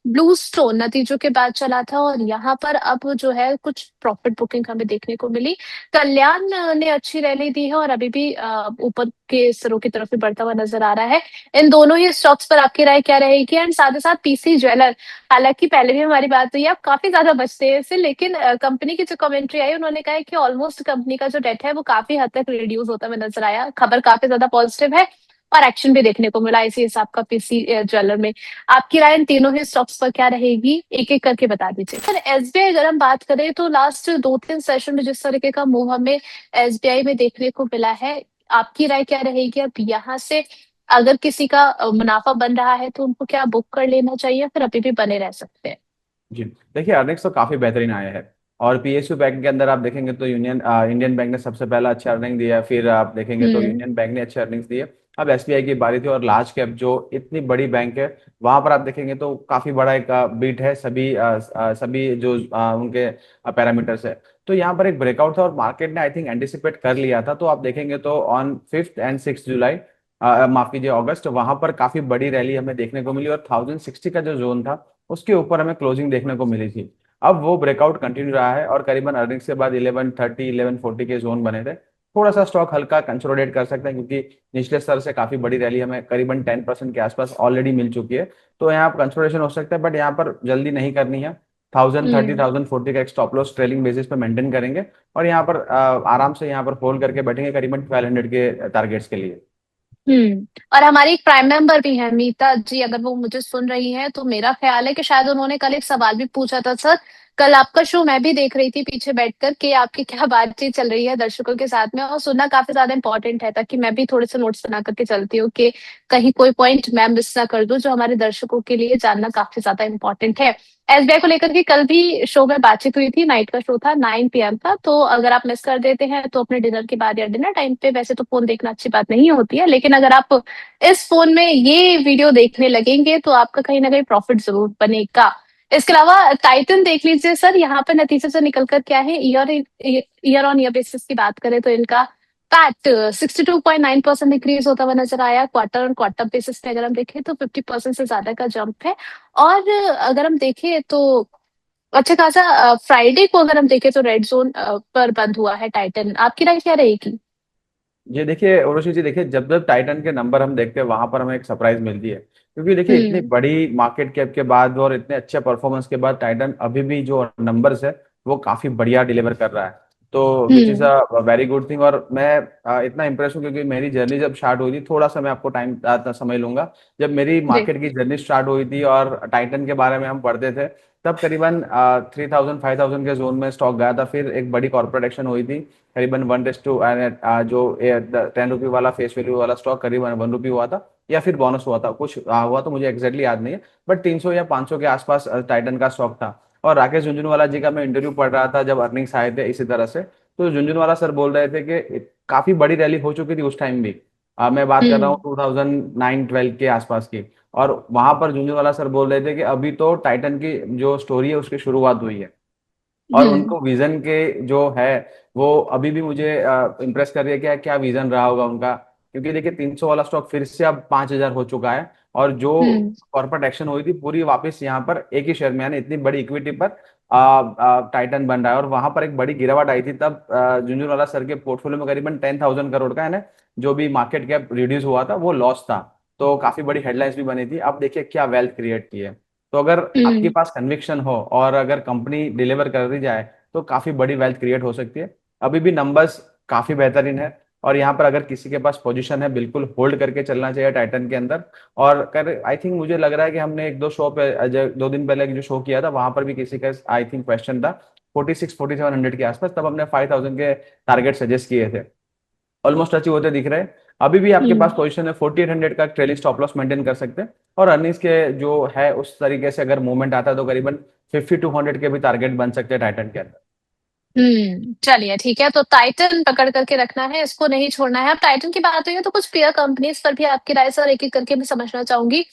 Blue stone नतीजों के बाद चला था और यहाँ पर अब जो है कुछ प्रॉफिट बुकिंग हमें देखने को मिली। कल्याण ने अच्छी रैली दी है और अभी भी ऊपर के स्तरों की तरफ भी बढ़ता हुआ नजर आ रहा है। इन दोनों ही स्टॉक्स पर आपकी राय क्या रहेगी? एंड साथ ही साथ पीसी ज्वेलर, हालांकि पहले भी हमारी बात हुई है, आप काफी ज्यादा बचते हैं इससे, लेकिन कंपनी की जो कमेंट्री आई उन्होंने कहा है कि ऑलमोस्ट कंपनी का जो डेट है वो काफी हद तक रिड्यूस होता हुआ नजर आया। खबर काफी ज्यादा पॉजिटिव है और एक्शन भी देखने को मिला इसी हिसाब का पीसी ज्वेलर में। आपकी राय इन तीनों ही स्टॉक्स पर क्या रहेगी, एक एक करके बता दीजिए। सर एसबीआई अगर हम बात करें तो लास्ट 2-3 सेशन में जिस तरीके का मूव हमें एसबीआई में देखने को मिला है, आपकी राय क्या रहेगी? अब यहाँ से अगर किसी का मुनाफा बन रहा है तो उनको क्या बुक कर लेना चाहिए या फिर अभी भी बने रह सकते हैं? जी, देखिए अर्निंग्स तो काफी बेहतरीन आए हैं। और पीएसयू बैंक के अंदर आप देखेंगे तो इंडियन बैंक ने सबसे पहला अच्छा अर्निंग दिया, फिर आप देखेंगे तो हम्म। यूनियन बैंक ने अच्छे अर्निंग्स दिए। अब एसबीआई की बारी थी, और लार्ज कैप जो इतनी बड़ी बैंक है वहां पर आप देखेंगे तो काफी बड़ा एक बीट है सभी सभी जो उनके पैरामीटर्स है। तो यहाँ पर एक ब्रेकआउट था और मार्केट ने आई थिंक एंटिसिपेट कर लिया था। तो आप देखेंगे तो ऑन 5th एंड 6th जुलाई, माफ कीजिए अगस्त, वहां पर काफी बड़ी रैली हमें देखने को मिली और 1060 का जो जोन था उसके ऊपर हमें क्लोजिंग देखने को मिली थी। अब वो ब्रेकआउट कंटिन्यू रहा है और करीबन अर्निंग्स के बाद 1130 1140 के जोन बने थे। थोड़ा सा स्टॉक हल्का कंसोलिडेट कर सकते हैं क्योंकि निचले स्तर से काफी बड़ी रैली हमें करीबन 10% के आसपास ऑलरेडी मिल चुकी है। तो यहाँ पर कंसोलिडेशन हो सकता है, बट यहाँ पर जल्दी नहीं करनी है। 1030 हम्म। 1040 का एक स्टॉप लॉस ट्रेलिंग बेसिस पे मेंटेन करेंगे और यहाँ पर आराम से यहाँ पर होल्ड करके बैठेंगे करीबन 1200 के टारगेट्स के लिए। हम्म। और हमारी एक प्राइम मेंबर भी है मीता जी, अगर वो मुझे सुन रही है तो मेरा ख्याल है कि शायद उन्होंने कल एक सवाल भी पूछा था। सर कल आपका शो मैं भी देख रही थी पीछे बैठकर कि आपकी क्या बातचीत चल रही है दर्शकों के साथ में, और सुनना काफी ज्यादा इंपॉर्टेंट है ताकि मैं भी थोड़े से नोट्स बना करके चलती हूँ कि कहीं कोई पॉइंट मैं मिस ना कर दूं जो हमारे दर्शकों के लिए जानना काफी ज्यादा इंपॉर्टेंट है। एसबीआई को लेकर के कल भी शो में बातचीत हुई थी, नाइट का शो था, 9 PM का। तो अगर आप मिस कर देते हैं तो अपने डिनर के बाद या डिनर टाइम पे, वैसे तो फोन देखना अच्छी बात नहीं होती है, लेकिन अगर आप इस फोन में ये वीडियो देखने लगेंगे तो आपका कहीं ना कहीं प्रॉफिट जरूर बनेगा। इसके अलावा टाइटन देख लीजिए सर, यहाँ पे नतीजे से निकल कर क्या है, ईयर ऑन ईयर बेसिस की बात करें तो इनका पैट 62.9% इंक्रीज होता हुआ नजर आया। क्वार्टर ऑन क्वार्टर बेसिस पे अगर हम देखें तो 50% से ज्यादा का जंप है। और अगर हम देखें तो अच्छा खासा फ्राइडे को अगर हम देखें तो रेड जोन पर बंद हुआ है टाइटन। आपकी राय क्या रहेगी? ये देखिए उर्वशी जी, देखिए जब जब टाइटन के नंबर हम देखते हैं वहां पर हमें एक सरप्राइज मिलती है, क्योंकि देखिए इतनी हम्म। बड़ी मार्केट कैप के बाद और इतने अच्छे परफॉर्मेंस के बाद टाइटन अभी भी जो नंबर्स है वो काफी बढ़िया डिलीवर कर रहा है। तो which is hmm. A very good thing. और मैं इतना इंप्रेस हूँ क्योंकि मेरी जर्नी जब स्टार्ट हुई थी, थोड़ा सा मैं आपको टाइम समझ लूंगा। जब मेरी जी। मार्केट की जर्नी स्टार्ट हुई थी और टाइटन के बारे में हम पढ़ते थे, तब करीबन 3000 5000 के जोन में स्टॉक गया था। फिर एक बड़ी कॉर्पोरेट एक्शन हुई थी, करीबन 1:2, जो 10 रुपये वाला फेस वैल्यू वाला स्टॉक करीबन 1 रुपये हुआ था, या फिर बोनस हुआ था, कुछ हुआ तो मुझे एग्जैक्टली याद नहीं है। बट 300 या 500 के आसपास टाइटन का स्टॉक था। और राकेश झुंझुनवाला जी का मैं इंटरव्यू पढ़ रहा था जब अर्निंग्स आए थे इसी तरह से। तो झुंझुनवाला सर बोल रहे थे कि काफी बड़ी रैली हो चुकी थी उस टाइम भी। मैं बात कर रहा हूँ हम्म। 2009-12 के आसपास की। और वहां पर झुंझुनवाला सर बोल रहे थे कि अभी तो टाइटन की जो स्टोरी है उसकी शुरुआत हुई है। और हम्म। उनको विजन के जो है वो अभी भी मुझे इम्प्रेस कर रही है। क्या क्या विजन रहा होगा उनका, क्योंकि देखिए 300 वाला स्टॉक फिर से अब 5000 हो चुका है। और जो हम्म। कॉर्पोरेट एक्शन हुई थी पूरी वापस यहाँ पर एक ही शेयर में, यानी इतनी बड़ी इक्विटी पर टाइटन बन रहा है। और वहां पर एक बड़ी गिरावट आई थी तब झुंझुनवाला सर के पोर्टफोलियो में करीबन 10,000 करोड़ का है ना, जो भी मार्केट कैप रिड्यूस हुआ था वो लॉस था। तो काफी बड़ी हेडलाइंस भी बनी थी। अब देखिए क्या वेल्थ क्रिएट की है। तो अगर आपके हम्म। पास कन्विक्शन हो और अगर कंपनी डिलीवर कर दी जाए तो काफी बड़ी वेल्थ क्रिएट हो सकती है। अभी भी नंबर्स काफी बेहतरीन है। और यहाँ पर अगर किसी के पास पोजीशन है बिल्कुल होल्ड करके चलना चाहिए टाइटन के अंदर। और कर आई थिंक मुझे लग रहा है कि हमने एक दो शो पे 2 दिन पहले जो शो किया था वहां पर भी किसी का आई थिंक क्वेश्चन था 46 4700 के आसपास, तब हमने 5000 के टारगेट सजेस्ट किए थे। ऑलमोस्ट अचीव होते दिख रहे हैं। अभी भी आपके पास हम्म। पोजीशन है 4800 का ट्रेलिंग स्टॉप लॉस मेंटेन कर सकते हैं। और अर्निंग्स के जो है उस तरीके से अगर मूवमेंट आता है तो करीबन 5200 के भी टारगेट बन सकते हैं टाइटन के अंदर। चलिए ठीक है, तो टाइटन पकड़ करके रखना है, इसको नहीं छोड़ना है। अब टाइटन की बात हुई है तो कुछ पेयर कंपनीज पर भी आपकी राय सर एक एक करके मैं समझना चाहूंगी।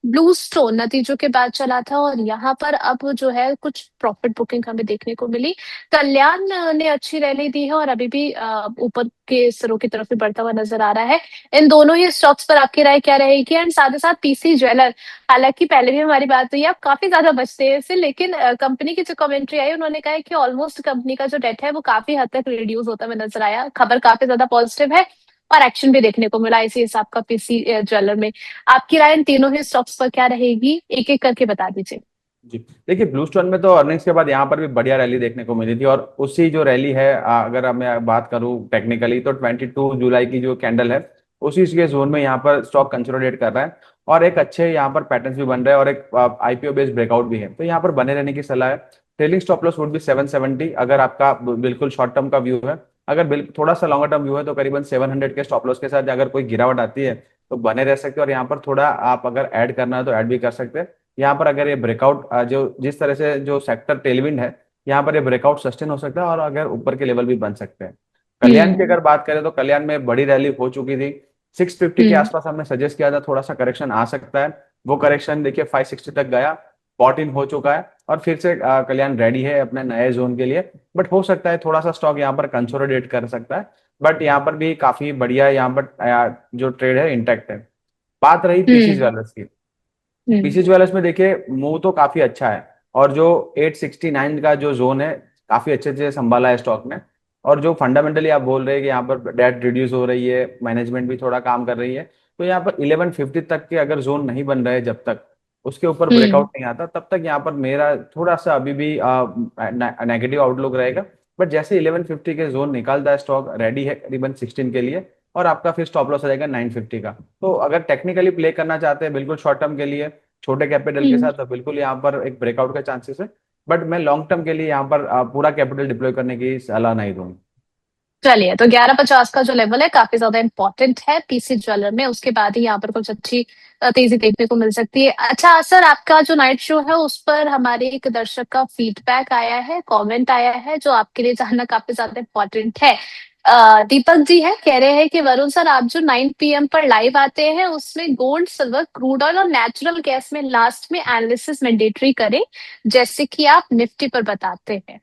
ब्लू स्टोन नतीजों के बाद चला था, और यहाँ पर अब जो है कुछ प्रॉफिट बुकिंग हमें देखने को मिली। कल्याण ने अच्छी रैली दी है और अभी भी ऊपर के स्तरों की तरफ भी बढ़ता हुआ नजर आ रहा है। इन दोनों ही स्टॉक्स पर आपकी राय क्या रहेगी? एंड साथ ही साथ पीसी ज्वेलर, हालांकि पहले भी हमारी बात हुई है, आप काफी ज्यादा बचते हैं इससे, लेकिन कंपनी की जो कमेंट्री आई उन्होंने कहा है कि ऑलमोस्ट कंपनी का जो डेट है वो काफी हद तक रिड्यूस होता हुआ नजर आया। खबर काफी ज्यादा पॉजिटिव है और एक्शन भी देखने को मिला इसी हिसाब का पीसी ज्वेलर में। आपकी राय इन तीनों ही स्टॉक्स पर क्या रहेगी, एक एक करके बता दीजिए। जी, देखिए ब्लू स्टोन में तो अर्निंग्स के बाद यहाँ पर भी बढ़िया रैली देखने को मिली थी, और उसी जो रैली है, अगर अब मैं बात करूँ टेक्निकली, तो 22 जुलाई की जो कैंडल है, उसी के जोन में यहाँ पर स्टॉक कंसोलिडेट कर रहा है, और एक अच्छे यहाँ पर पैटर्न्स भी बन रहे हैं, और एक आईपीओ बेस्ड ब्रेकआउट भी है, तो यहाँ पर बने रहने की सलाह है। ट्रेलिंग स्टॉप लॉस वुड भी 770, अगर आपका बिल्कुल शॉर्ट टर्म का व्यू है। अगर थोड़ा सा लॉन्गर टर्म व्यू है तो करीबन 700 के स्टॉप लॉस के साथ अगर कोई गिरावट आती है तो बने रह सकते हैं, और यहाँ पर थोड़ा आप अगर ऐड करना है तो ऐड भी कर सकते हैं। यहाँ पर अगर ये ब्रेकआउट जो जिस तरह से जो सेक्टर टेलविंड है, यहाँ पर ये ब्रेकआउट सस्टेन हो सकता है, और अगर ऊपर के लेवल भी बन सकते हैं। कल्याण की हम्म। अगर बात करें तो कल्याण में बड़ी रैली हो चुकी थी। 650 के हम्म। आसपास हमने सजेस्ट किया था थोड़ा सा करेक्शन आ सकता है। वो करेक्शन देखिए 560 तक गया, बॉट इन हो चुका है, और फिर से कल्याण रेडी है अपने नए जोन के लिए। बट हो सकता है थोड़ा सा स्टॉक यहाँ पर कंसोलिडेट कर सकता है। बट यहाँ पर भी काफी बढ़िया यहाँ पर जो ट्रेड है इंटैक्ट है। बात रही पीसी हम्म। ज्वेलर्स की। हम्म। पीसी ज्वेलर्स में देखिए मूव तो काफी अच्छा है, और जो 869 का जो जोन है, काफी अच्छे से संभाला है स्टॉक ने। और जो फंडामेंटली आप बोल रहे हैं कि यहाँ पर डेट रिड्यूस हो रही है, मैनेजमेंट भी थोड़ा काम कर रही है, तो यहाँ पर 1150 तक के अगर जोन नहीं बन रहे, जब तक उसके ऊपर हम्म। ब्रेकआउट नहीं आता, तब तक यहाँ पर मेरा थोड़ा सा अभी भी नेगेटिव आउटलुक रहेगा। बट जैसे 1150 के जोन निकालता है, स्टॉक रेडी है करीबन 16 के लिए, और आपका फिर स्टॉप लॉस आ जाएगा 950 का। तो अगर टेक्निकली प्ले करना चाहते हैं बिल्कुल शॉर्ट टर्म के लिए, छोटे कैपिटल के हम्म। साथ, तो बिल्कुल यहाँ पर एक ब्रेकआउट का चांसेस है। बट मैं लॉन्ग टर्म के लिए यहाँ पर पूरा कैपिटल डिप्लॉय करने की सलाह नहीं दूंगा। चलिए, तो 1150 का जो लेवल है काफी ज्यादा इंपॉर्टेंट है पीसी ज्वेलर में, उसके बाद ही यहाँ पर कुछ अच्छी तेजी देखने को मिल सकती है। अच्छा सर, आपका जो नाइट शो है उस पर हमारे एक दर्शक का फीडबैक आया है, कमेंट आया है, जो आपके लिए जानना काफी ज्यादा इंपॉर्टेंट है। दीपक जी है, कह रहे हैं कि वरुण सर, आप जो 9 PM पर लाइव आते हैं उसमें गोल्ड, सिल्वर, क्रूड ऑयल और नेचुरल गैस में लास्ट में एनालिसिस मैंडेटरी करें, जैसे कि आप निफ्टी पर बताते हैं।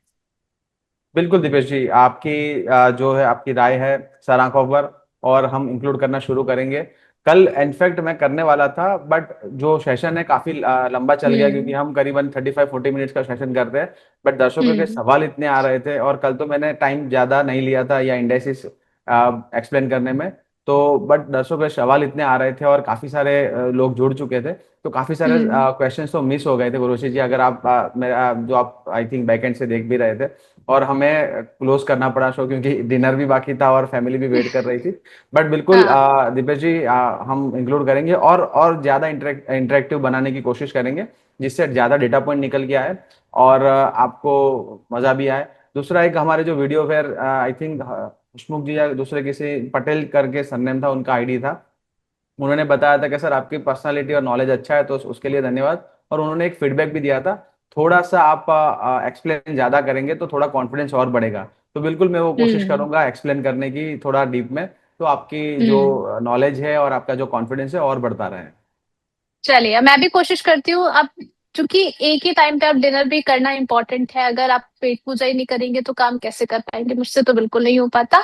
बिल्कुल दीपेश जी, आपकी जो है आपकी राय है सर आंखों पर, और हम इंक्लूड करना शुरू करेंगे। कल इनफैक्ट मैं करने वाला था, बट जो सेशन है काफी लंबा चल गया, क्योंकि हम्म। हम करीबन 35-40 मिनट्स का सेशन करते हैं। बट दर्शकों के हम्म। सवाल इतने आ रहे थे, और कल तो मैंने टाइम ज्यादा नहीं लिया था या इंडेसिस एक्सप्लेन करने में। तो बट दर्शकों के सवाल इतने आ रहे थे, और काफी सारे लोग जुड़ चुके थे, तो काफी सारे हम्म। क्वेश्चंस तो मिस हो गए थे गुरुशी जी। अगर आप मेरा जो आप आई थिंक बैकएंड से देख भी रहे थे, और हमें क्लोज करना पड़ा शो, क्योंकि डिनर भी बाकी था और फैमिली भी वेट कर रही थी। बट बिल्कुल हाँ। दीपेश जी, हम इंक्लूड करेंगे, और ज्यादा इंटरेक्टिव बनाने की कोशिश करेंगे, जिससे ज्यादा डेटा पॉइंट निकल के आए, और आपको मजा भी आए। दूसरा, एक हमारे जो वीडियो फेयर, आई थिंक हसमुख जी या दूसरे किसी पटेल करके सरनेम था, उनका आईडी था, उन्होंने बताया था कि सर आपकी पर्सनालिटी और नॉलेज अच्छा है, तो उसके लिए धन्यवाद। और उन्होंने एक फीडबैक भी दिया था, थोड़ा सा आप एक्सप्लेन ज्यादा करेंगे तो थोड़ा कॉन्फिडेंस और बढ़ेगा। तो बिल्कुल मैं वो कोशिश हम्म। करूंगा एक्सप्लेन करने की थोड़ा डीप में, तो आपकी हम्म। जो नॉलेज है और आपका जो कॉन्फिडेंस है और बढ़ता रहे। चलिए, मैं भी कोशिश करती हूँ। अब चूंकि एक ही टाइम पे आप डिनर भी करना इंपॉर्टेंट है, अगर आप पेट पूजा ही नहीं करेंगे तो काम कैसे कर पाएंगे? मुझसे तो बिल्कुल नहीं हो पाता।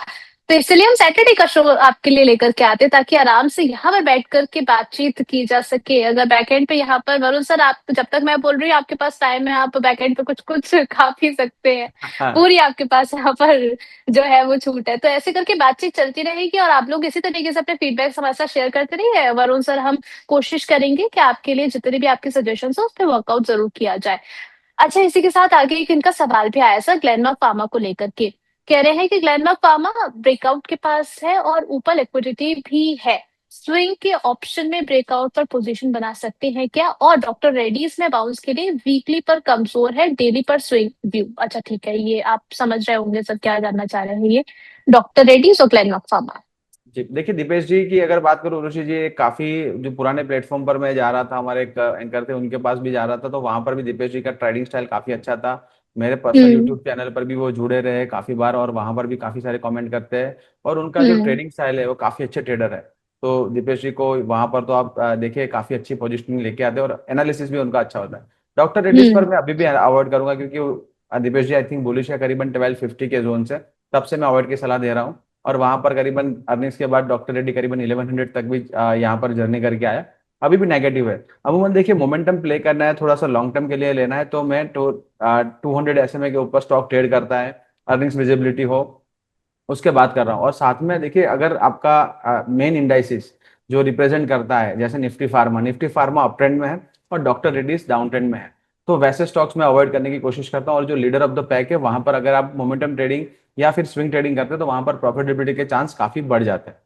तो इसलिए हम सैटरडे का शो आपके लिए लेकर के आते हैं, ताकि आराम से यहाँ पर बैठ करके बातचीत की जा सके। अगर बैकएंड पे यहाँ पर वरुण सर, आप जब तक मैं बोल रही हूँ आपके पास टाइम है, आप बैकएंड पे कुछ कुछ खा पी सकते हैं। हाँ। पूरी आपके पास यहाँ पर जो है वो छूट है। तो ऐसे करके बातचीत चलती रहेगी, और आप लोग इसी तरीके से अपने फीडबैक हमारे साथ शेयर करते रहिए वरुण सर। हम कोशिश करेंगे कि आपके लिए जितने भी आपके सजेशन हो उस पर वर्कआउट जरूर किया जाए। अच्छा, इसी के साथ आगे एक इनका सवाल भी आया सर, ग्लेनमार्क फार्मा को लेकर के। कह रहे हैं कि ग्लेनमार्क फार्मा ब्रेकआउट के पास है और ऊपर लिक्विडिटी भी है, स्विंग के ऑप्शन में ब्रेकआउट पर पोजीशन बना सकते हैं क्या? और डॉक्टर रेड्डीज में बाउंस के लिए वीकली पर कमजोर है, डेली पर स्विंग व्यू। अच्छा ठीक है, ये आप समझ रहे होंगे सर क्या जानना चाह रहे हैं ये, डॉक्टर रेड्डीज और ग्लेनमार्क फार्मा। जी, देखिए दीपेश जी की अगर बात करूँ, ऋषि जी, काफी जो पुराने प्लेटफॉर्म पर मैं जा रहा था, हमारे एक एंकर थे उनके पास भी जा रहा था, तो वहां पर भी दीपेश जी का ट्रेडिंग स्टाइल काफी अच्छा था। मेरे पर्सनल हम्म। यूट्यूब चैनल पर भी वो जुड़े रहे काफी बार, और वहां पर भी काफी सारे कमेंट करते हैं, और उनका जो हम्म। ट्रेडिंग स्टाइल है वो काफी अच्छे ट्रेडर है। तो दीपेश जी को वहां पर तो आप देखिए काफी अच्छी पोजिशनिंग लेके आते हैं और एनालिसिस भी उनका अच्छा होता है। डॉक्टर रेड्डीज पर हम्म। मैं अभी भी अवॉइड करूंगा, क्योंकि दीपेश जी आई थिंक बुलिश है करीबन 1250 के जोन से, तब से मैं अवॉइड की सलाह दे रहा हूँ। और वहां पर करीबन अर्निंग्स के बाद डॉक्टर रेड्डी करीबन 1100 तक भी यहाँ पर जर्नी करके आया, अभी भी नेगेटिव है। अमूमन देखिए मोमेंटम प्ले करना है, थोड़ा सा लॉन्ग टर्म के लिए लेना है, तो मैं 200 SMA के ऊपर स्टॉक ट्रेड करता है, अर्निंग्स विजिबिलिटी हो, उसके बात कर रहा हूँ। और साथ में देखिए अगर आपका मेन इंडाइसिस जो रिप्रेजेंट करता है, जैसे निफ्टी फार्मा अप ट्रेंड में है और डॉक्टर रेड्डीज डाउन ट्रेंड में है, तो वैसे स्टॉक्स में अवॉइड करने की कोशिश करता हूँ। और जो लीडर ऑफ द पैक है वहां पर अगर आप मोमेंटम ट्रेडिंग या फिर स्विंग ट्रेडिंग करते हैं तो वहां पर प्रॉफिटेबिलिटी के चांस काफी बढ़ जाते हैं।